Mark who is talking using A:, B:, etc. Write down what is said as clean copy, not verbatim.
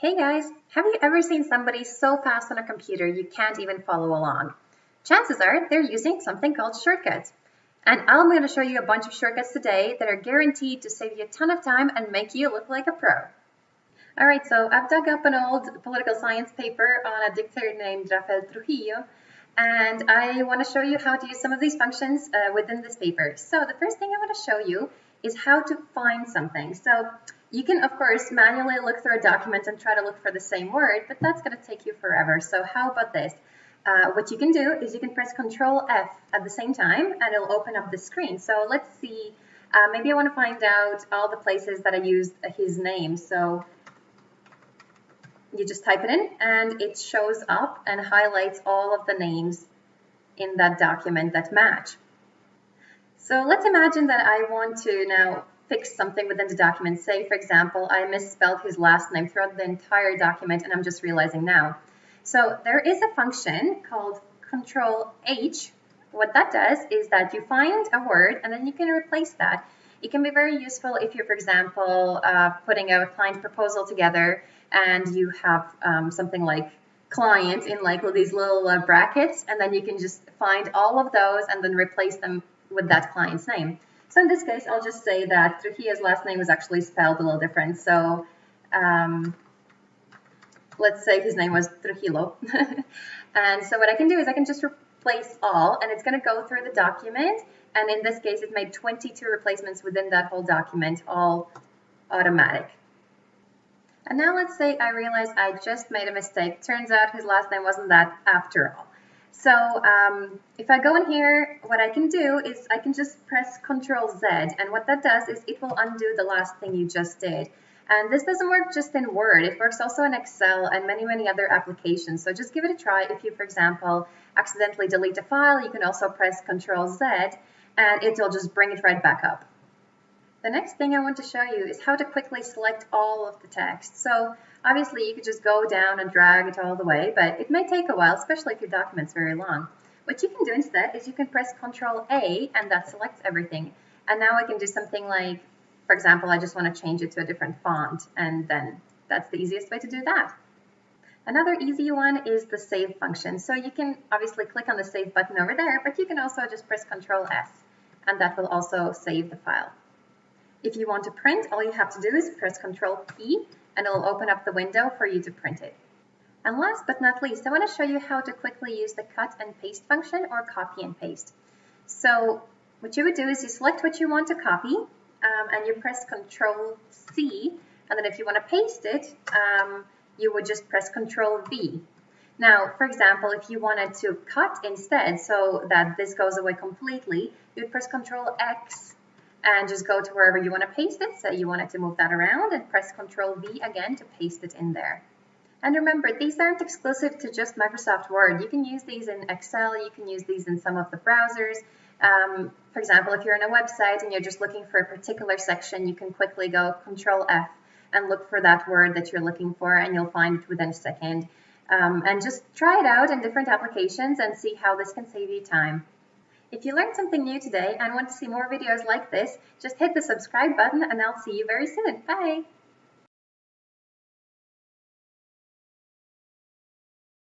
A: Hey guys, have you ever seen somebody so fast on a computer you can't even follow along? Chances are they're using something called shortcuts. And I'm going to show you a bunch of shortcuts today that are guaranteed to save you a ton of time and make you look like a pro. Alright, so I've dug up an old political science paper on a dictator named Rafael Trujillo, and I want to show you how to use some of these functions within this paper. So the first thing I want to show you is how to find something. So you can, of course, manually look through a document and try to look for the same word, but that's going to take you forever. So how about this? What you can do is you can press Ctrl F at the same time, and it'll open up the screen. So let's see, maybe I want to find out all the places that I used his name. So you just type it in and it shows up and highlights all of the names in that document that match. So let's imagine that I want to now fix something within the document. Say, for example, I misspelled his last name throughout the entire document and I'm just realizing now. So there is a function called Ctrl H. What that does is that you find a word and then you can replace that. It can be very useful if you're, for example, putting a client proposal together and you have something like client in like these little brackets, and then you can just find all of those and then replace them with that client's name. So in this case, I'll just say that Trujillo's last name was actually spelled a little different. So let's say his name was Trujillo. And so what I can do is I can just replace all, and it's going to go through the document. And in this case, it made 22 replacements within that whole document, all automatic. And now let's say I realize I just made a mistake. Turns out his last name wasn't that after all. So if I go in here, what I can do is I can just press Ctrl Z. And what that does is it will undo the last thing you just did. And this doesn't work just in Word. It works also in Excel and many other applications. So just give it a try. If you, for example, accidentally delete a file, you can also press Ctrl Z and it will just bring it right back up. The next thing I want to show you is how to quickly select all of the text. So obviously you could just go down and drag it all the way, but it may take a while, especially if your document's very long. What you can do instead is you can press Ctrl A and that selects everything. And now I can do something like, for example, I just want to change it to a different font, and then that's the easiest way to do that. Another easy one is the save function. So you can obviously click on the save button over there, but you can also just press Ctrl S, and that will also save the file. If you want to print, all you have to do is press Ctrl P and it will open up the window for you to print it. And last but not least, I want to show you how to quickly use the cut and paste function or copy and paste. So what you would do is you select what you want to copy and you press Ctrl C, and then if you want to paste it, you would just press Ctrl V. Now, for example, if you wanted to cut instead so that this goes away completely, you would press Ctrl X and just go to wherever you want to paste it. So you wanted to move that around and press Ctrl V again to paste it in there. And remember, these aren't exclusive to just Microsoft Word. You can use these in Excel, you can use these in some of the browsers. For example, if you're on a website and you're just looking for a particular section, you can quickly go Ctrl F and look for that word that you're looking for, and you'll find it within a second. And just try it out in different applications and see how this can save you time. If you learned something new today and want to see more videos like this, just hit the subscribe button and I'll see you very soon. Bye!